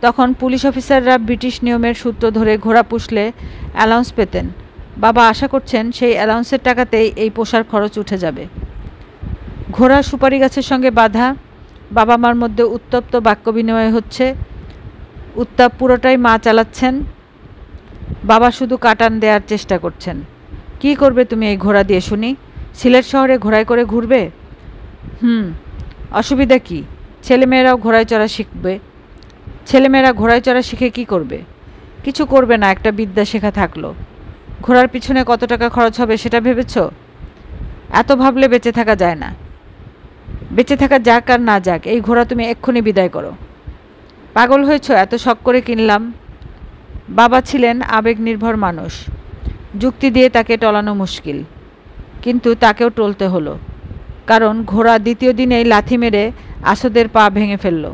তখন পুলিশ অফিসাররা ব্রিটিশ নিয়মের সূত্র ধরে ঘোড়া পুষলে অ্যালাউন্স পেতেন। বাবা আশা করছেন সেই অ্যালাউন্সের টাকাতেই এই পোষার খরচ উঠে যাবে। ঘোড়া সুপারি গাছের সঙ্গে বাঁধা। বাবা মার মধ্যে উত্তপ্ত বাক্য বিনিময় হচ্ছে। উত্তাপ পুরোটাই মা চালাচ্ছেন। বাবা শুধু কাটান দেওয়ার চেষ্টা করছেন। কি করবে তুমি এই ঘোড়া দিয়ে শুনি? সিলেট শহরে ঘোড়ায় করে ঘুরবে? অসুবিধা কি? ছেলেমেয়েরাও ঘোড়ায় চড়া শিখবে। ছেলেমেয়েরা ঘোড়ায় চড়া শিখে কি করবে? কিছু করবে না, একটা বিদ্যা শেখা থাকলো। ঘোড়ার পিছনে কত টাকা খরচ হবে সেটা ভেবেছ? এত ভাবলে বেঁচে থাকা যায় না। বেঁচে থাকা যাক আর না যাক, এই ঘোড়া তুমি এক্ষুনি বিদায় করো। পাগল হয়েছ? এত শখ করে কিনলাম। বাবা ছিলেন আবেগ নির্ভর মানুষ। যুক্তি দিয়ে তাকে টলানো মুশকিল, কিন্তু তাকেও টলতে হলো। কারণ ঘোড়া দ্বিতীয় দিনেই লাথি মেরে আসাদের পা ভেঙে ফেলল।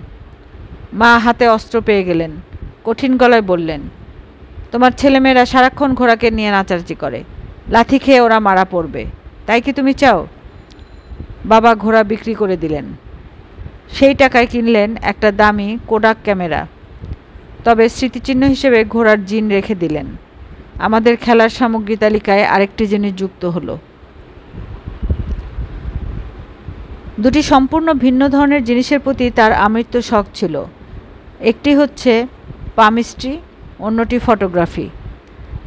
মা হাতে অস্ত্র পেয়ে গেলেন। কঠিন গলায় বললেন, তোমার ছেলেমেয়েরা সারাক্ষণ ঘোড়াকে নিয়ে নাচানাচি করে, লাথি খেয়ে ওরা মারা পড়বে, তাই কি তুমি চাও? বাবা ঘোড়া বিক্রি করে দিলেন। সেই টাকায় কিনলেন একটা দামি কোডাক ক্যামেরা। তবে স্মৃতিচিহ্ন হিসেবে ঘোড়ার জিন রেখে দিলেন। আমাদের খেলার সামগ্রী তালিকায় আরেকটি জিনিস যুক্ত হলো। দুটি সম্পূর্ণ ভিন্ন ধরনের জিনিসের প্রতি তার আমৃত্য শখ ছিল। একটি হচ্ছে পামিস্ট্রি, অন্যটি ফটোগ্রাফি।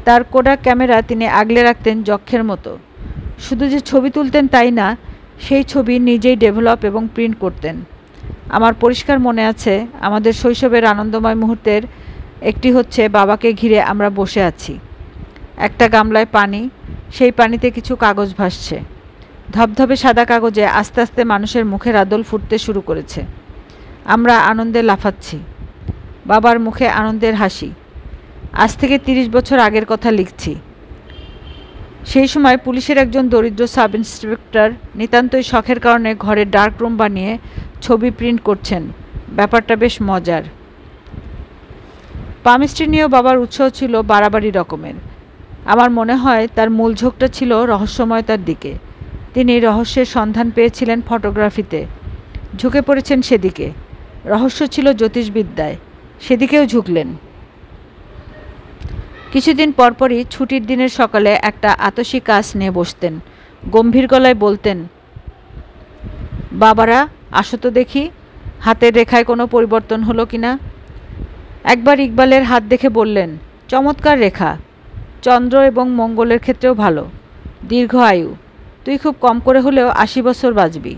তার কোডাক ক্যামেরা তিনি আগলে রাখতেন যক্ষের মতো। শুধু যে ছবি তুলতেন তাই না, সেই ছবি নিজেই ডেভেলপ এবং প্রিন্ট করতেন। আমার পরিষ্কার মনে আছে, আমাদের শৈশবের আনন্দময় মুহূর্তের একটি হচ্ছে বাবাকে ঘিরে আমরা বসে আছি। একটা গামলায় পানি, সেই পানিতে কিছু কাগজ ভাসছে। ধবধবে সাদা কাগজে আস্তে আস্তে মানুষের মুখের আদল ফুটতে শুরু করেছে। আমরা আনন্দে লাফাচ্ছি। বাবার মুখে আনন্দের হাসি। আজ থেকে 30 বছর আগের কথা লিখছি। সেই সময় পুলিশের একজন দরিদ্র সাব ইন্সপেক্টর নিতান্তই শখের কারণে ঘরে ডার্ক রুম বানিয়ে ছবি প্রিন্ট করছেন। ব্যাপারটা বেশ মজার। পামিস্ট্রি নিয়েও বাবার উৎসাহ ছিল বাড়াবাড়ি রকমের। আমার মনে হয় তার মূল ঝোঁকটা ছিল রহস্যময়তার দিকে। তিনি রহস্যের সন্ধান পেয়েছিলেন ফটোগ্রাফিতে, ঝুঁকে পড়েছেন সেদিকে। রহস্য ছিল জ্যোতিষবিদ্যায়, সেদিকেও ঝুঁকলেন। কিছুদিন পরপরই ছুটির দিনের সকালে একটা আতসী কাজ নিয়ে বসতেন। গম্ভীর গলায় বলতেন, বাবারা আসো তো দেখি, হাতের রেখায় কোনো পরিবর্তন হলো কিনা। একবার ইকবালের হাত দেখে বললেন, চমৎকার রেখা, চন্দ্র এবং মঙ্গলের ক্ষেত্রেও ভালো, দীর্ঘ আয়ু, তুই খুব কম করে হলেও 80 বছর বাঁচবি।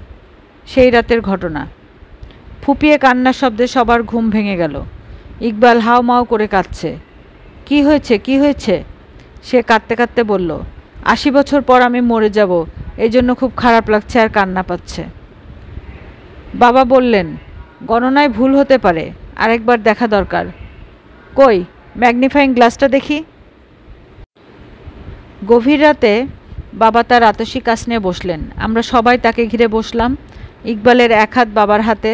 সেই রাতের ঘটনা। ফুপিয়ে কান্নার শব্দে সবার ঘুম ভেঙে গেল। ইকবাল হাউমাউ করে কাঁদছে। কি হয়েছে, কি হয়েছে? সে কাঁদতে কাঁদতে বলল, 80 বছর পর আমি মরে যাব, এই জন্য খুব খারাপ লাগছে আর কান্না পাচ্ছে। বাবা বললেন, গণনায় ভুল হতে পারে, আরেকবার দেখা দরকার। কই ম্যাগনিফাইং গ্লাসটা দেখি। গভীর রাতে বাবা তার আতসী কাজ নিয়ে বসলেন। আমরা সবাই তাকে ঘিরে বসলাম। ইকবালের এক হাত বাবার হাতে,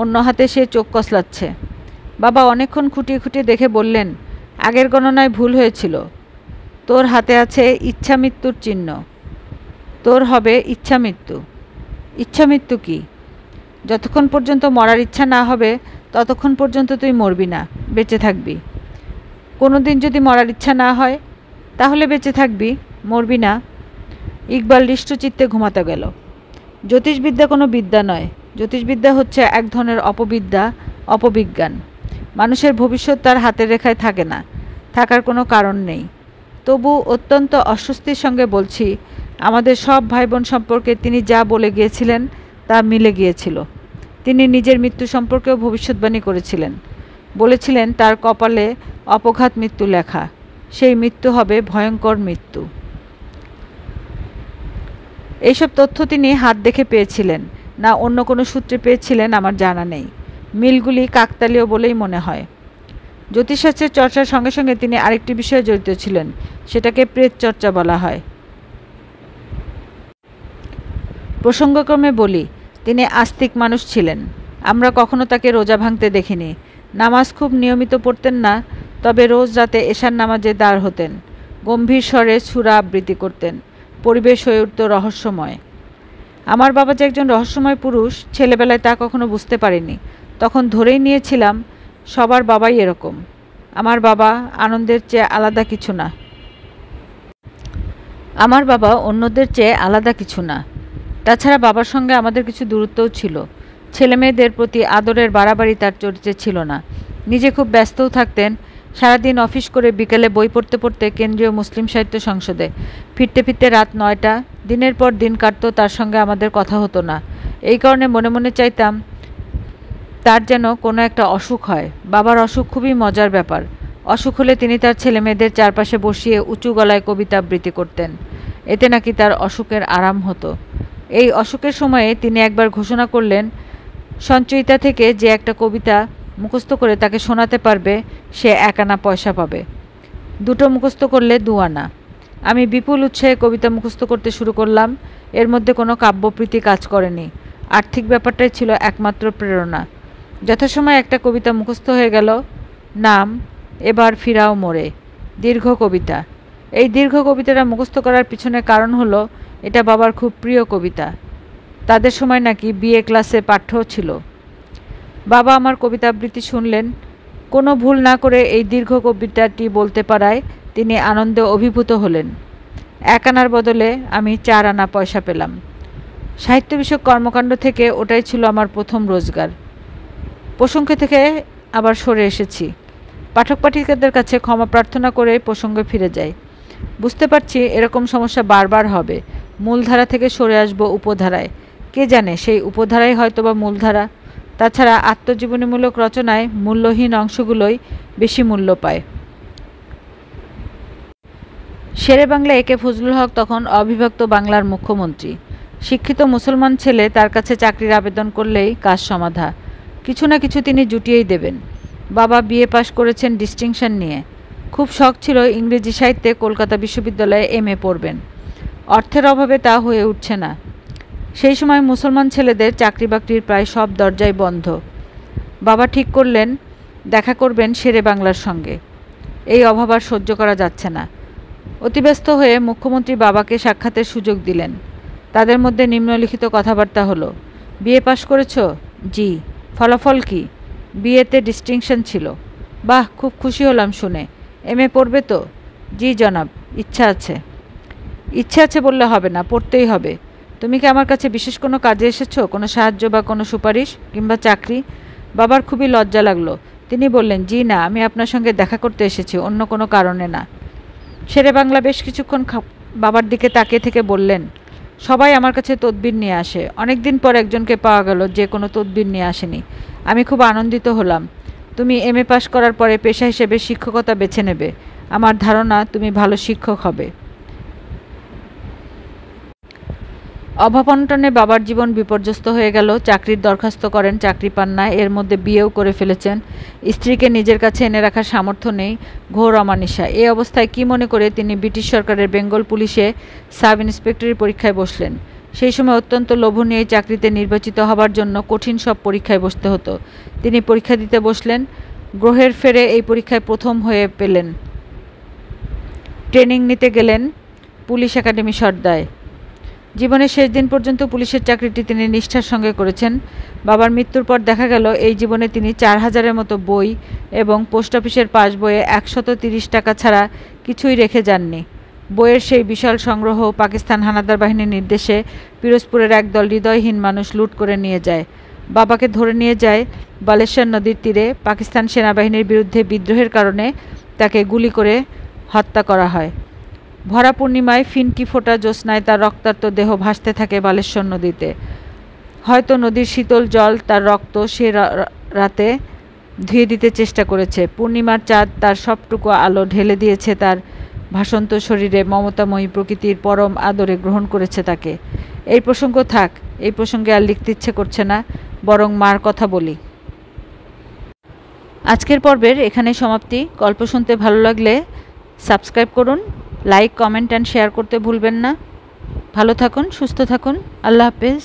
অন্য হাতে সে চোখ কসলাচ্ছে। বাবা অনেকক্ষণ খুঁটিয়ে খুঁটিয়ে দেখে বললেন, আগের গণনায় ভুল হয়েছিল। তোর হাতে আছে ইচ্ছা মৃত্যুর চিহ্ন, তোর হবে ইচ্ছা মৃত্যু। ইচ্ছা মৃত্যু কি? যতক্ষণ পর্যন্ত মরার ইচ্ছা না হবে ততক্ষণ পর্যন্ত তুই মরবি না, বেঁচে থাকবি। কোনো দিন যদি মরার ইচ্ছা না হয় তাহলে বেঁচে থাকবি, মরবি না। ইকবাল হৃষ্টচিত্তে ঘুমাতে গেল। জ্যোতিষবিদ্যা কোনো বিদ্যা নয়, জ্যোতিষবিদ্যা হচ্ছে এক ধরনের অপবিদ্যা, অপবিজ্ঞান। মানুষের ভবিষ্যৎ তার হাতের রেখায় থাকে না, থাকার কোনো কারণ নেই। তবু অত্যন্ত অস্বস্তির সঙ্গে বলছি, আমাদের সব ভাই বোন সম্পর্কে তিনি যা বলে গিয়েছিলেন তা মিলে গিয়েছিল। তিনি নিজের মৃত্যু সম্পর্কেও ভবিষ্যৎবাণী করেছিলেন। বলেছিলেন তার কপালে অপঘাত মৃত্যু লেখা, সেই মৃত্যু হবে ভয়ঙ্কর মৃত্যু। এইসব তথ্য তিনি হাত দেখে পেয়েছিলেন না অন্য কোনো সূত্রে পেয়েছিলেন আমার জানা নেই। মিলগুলি কাকতালীয় বলেই মনে হয়। জ্যোতিষশাস্ত্রের চর্চার সঙ্গে সঙ্গে তিনি আরেকটি বিষয়ে জড়িত ছিলেন, সেটাকে প্রেত চর্চা বলা হয়। প্রসঙ্গক্রমে বলি, তিনি আস্তিক মানুষ ছিলেন। আমরা কখনো তাকে রোজা ভাঙতে দেখিনি। নামাজ খুব নিয়মিত পড়তেন না, তবে রোজ রাতে এশার নামাজে দাঁড় হতেন। গম্ভীর স্বরে সূরা আবৃত্তি করতেন। পরিবেশ হয়ে উঠত রহস্যময়। আমার বাবা যে একজন রহস্যময় পুরুষ, ছেলেবেলায় তা কখনো বুঝতে পারিনি। তখন ধরেই নিয়েছিলাম সবার বাবাই এরকম। আমার বাবা আনন্দের চেয়ে আলাদা কিছু না। আমার বাবা অন্যদের চেয়ে আলাদা কিছু না। তাছাড়া বাবার সঙ্গে আমাদের কিছু দূরত্বও ছিল। ছেলেমেয়েদের প্রতি আদরের বাড়াবাড়ি তার চরিত্রে ছিল না। নিজে খুব ব্যস্তও থাকতেন। সারাদিন অফিস করে বিকেলে বই পড়তে পড়তে কেন্দ্রীয় মুসলিম সাহিত্য সংসদে ফিরতে ফিরতে রাত 9টা। দিনের পর দিন কাটত, তার সঙ্গে আমাদের কথা হতো না। এই কারণে মনে মনে চাইতাম তার যেন কোনো একটা অসুখ হয়। বাবার অসুখ খুবই মজার ব্যাপার। অসুখ হলে তিনি তার ছেলেমেয়েদের চারপাশে বসিয়ে উঁচু গলায় কবিতা আবৃত্তি করতেন। এতে নাকি তার অসুখের আরাম হতো। এই অসুখের সময়ে তিনি একবার ঘোষণা করলেন, সঞ্চয়িতা থেকে যে একটা কবিতা মুখস্থ করে তাকে শোনাতে পারবে সে 1 আনা পয়সা পাবে, 2টো মুখস্থ করলে 2 আনা। আমি বিপুল উৎসাহে কবিতা মুখস্থ করতে শুরু করলাম। এর মধ্যে কোনো কাব্যপ্রীতি কাজ করেনি। আর্থিক ব্যাপারটাই ছিল একমাত্র প্রেরণা। যথাসময়ে একটা কবিতা মুখস্থ হয়ে গেল। নাম এবার ফিরাও মোরে, দীর্ঘ কবিতা। এই দীর্ঘ কবিতাটা মুখস্থ করার পিছনে কারণ হলো এটা বাবার খুব প্রিয় কবিতা। তাদের সময় নাকি বিএ ক্লাসে পাঠ্যও ছিল। বাবা আমার কবিতা আবৃত্তি শুনলেন। কোনো ভুল না করে এই দীর্ঘ কবিতাটি বলতে পারায় তিনি আনন্দে অভিভূত হলেন। 1 আনার বদলে আমি 4 আনা পয়সা পেলাম। সাহিত্য বিষয়ক কর্মকাণ্ড থেকে ওটাই ছিল আমার প্রথম রোজগার। প্রসঙ্গ থেকে আবার সরে এসেছি। পাঠক পাঠিকাদের কাছে ক্ষমা প্রার্থনা করে প্রসঙ্গে ফিরে যাই। বুঝতে পারছি এরকম সমস্যা বারবার হবে। মূলধারা থেকে সরে আসবো উপধারায়। কে জানে সেই উপধারাই হয়তোবা মূলধারা। তাছাড়া আত্মজীবনীমূলক রচনায় মূল্যহীন অংশগুলোই বেশি মূল্য পায়। শেরে বাংলা একে ফজলুল হক তখন অবিভক্ত বাংলার মুখ্যমন্ত্রী। শিক্ষিত মুসলমান ছেলে তার কাছে চাকরির আবেদন করলেই কাজ সমাধা। কিছু না কিছু তিনি জুটিয়েই দেবেন। বাবা বিএ পাশ করেছেন ডিস্টিংশন নিয়ে। খুব শখ ছিল ইংরেজি সাহিত্যে কলকাতা বিশ্ববিদ্যালয়ে এমএ পড়বেন। অর্থের অভাবে তা হয়ে উঠছে না। সেই সময় মুসলমান ছেলেদের চাকরি বাকরির প্রায় সব দরজাই বন্ধ। বাবা ঠিক করলেন দেখা করবেন শেরে বাংলার সঙ্গে। এই অভাব আর সহ্য করা যাচ্ছে না। অতিব্যস্ত হয়ে মুখ্যমন্ত্রী বাবাকে সাক্ষাতের সুযোগ দিলেন। তাদের মধ্যে নিম্নলিখিত কথাবার্তা হলো। বিএ পাশ করেছ? জি। ফলাফল কি? বিএতে ডিস্টিংশন ছিল। বাহ, খুব খুশি হলাম শুনে। এমএ পড়বে তো? জি জনাব, ইচ্ছা আছে। ইচ্ছা আছে বললে হবে না, পড়তেই হবে। তুমি কি আমার কাছে বিশেষ কোনো কাজে এসেছো? কোনো সাহায্য বা কোনো সুপারিশ কিংবা চাকরি? বাবার খুবই লজ্জা লাগলো। তিনি বললেন, জি না, আমি আপনার সঙ্গে দেখা করতে এসেছি, অন্য কোনো কারণে না। শেরে বাংলা বেশ কিছুক্ষণ বাবার দিকে তাকিয়ে থেকে বললেন, সবাই আমার কাছে তদবির নিয়ে আসে। অনেক দিন পর একজনকে পাওয়া গেল যে কোনো তদবির নিয়ে আসেনি। আমি খুব আনন্দিত হলাম। তুমি এমএ পাশ করার পরে পেশা হিসেবে শিক্ষকতা বেছে নেবে। আমার ধারণা তুমি ভালো শিক্ষক হবে। অভাব অনটনে বাবার জীবন বিপর্যস্ত হয়ে গেল। চাকরির দরখাস্ত করেন, চাকরি পান না। এর মধ্যে বিয়েও করে ফেলেছেন। স্ত্রীকে নিজের কাছে এনে রাখার সামর্থ্য নেই। ঘোর অমানিশা। এই অবস্থায় কি মনে করে তিনি ব্রিটিশ সরকারের বেঙ্গল পুলিশে সাব ইন্সপেক্টরের পরীক্ষায় বসলেন। সেই সময় অত্যন্ত লোভনীয় এই চাকরিতে নির্বাচিত হবার জন্য কঠিন সব পরীক্ষায় বসতে হতো। তিনি পরীক্ষা দিতে বসলেন। গ্রহের ফেরে এই পরীক্ষায় প্রথম হয়ে পেলেন। ট্রেনিং নিতে গেলেন পুলিশ একাডেমি সর্দায়। জীবনের শেষ দিন পর্যন্ত পুলিশের চাকরিটি তিনি নিষ্ঠার সঙ্গে করেছেন। বাবার মৃত্যুর পর দেখা গেল এই জীবনে তিনি 4000-এর মতো বই এবং পোস্ট অফিসের পাস বইয়ে 130 টাকা ছাড়া কিছুই রেখে যাননি। বইয়ের সেই বিশাল সংগ্রহ পাকিস্তান হানাদার বাহিনীর নির্দেশে পিরোজপুরের একদল হৃদয়হীন মানুষ লুট করে নিয়ে যায়। বাবাকে ধরে নিয়ে যায় বালেশ্বর নদীর তীরে। পাকিস্তান সেনাবাহিনীর বিরুদ্ধে বিদ্রোহের কারণে তাকে গুলি করে হত্যা করা হয়। ভরা পূর্ণিমায় ফিনকি ফোটা জ্যোৎস্নায় তার রক্তাক্ত দেহ ভাসতে থাকে বালেশ্বর নদীতে। হয়তো নদীর শীতল জল তার রক্ত সে রাতে ধুয়ে দিতে চেষ্টা করেছে। পূর্ণিমার চাঁদ তার সবটুকু আলো ঢেলে দিয়েছে তার ভাসন্ত শরীরে। মমতাময়ী প্রকৃতির পরম আদরে গ্রহণ করেছে তাকে। এই প্রসঙ্গ থাক, এই প্রসঙ্গে আর লিখতে ইচ্ছে করছে না, বরং মার কথা বলি। আজকের পর্বের এখানে সমাপ্তি। গল্প শুনতে ভালো লাগলে সাবস্ক্রাইব করুন, লাইক, কমেন্ট অ্যান্ড শেয়ার করতে ভুলবেন না। ভালো থাকুন, সুস্থ থাকুন। আল্লাহ হাফেজ।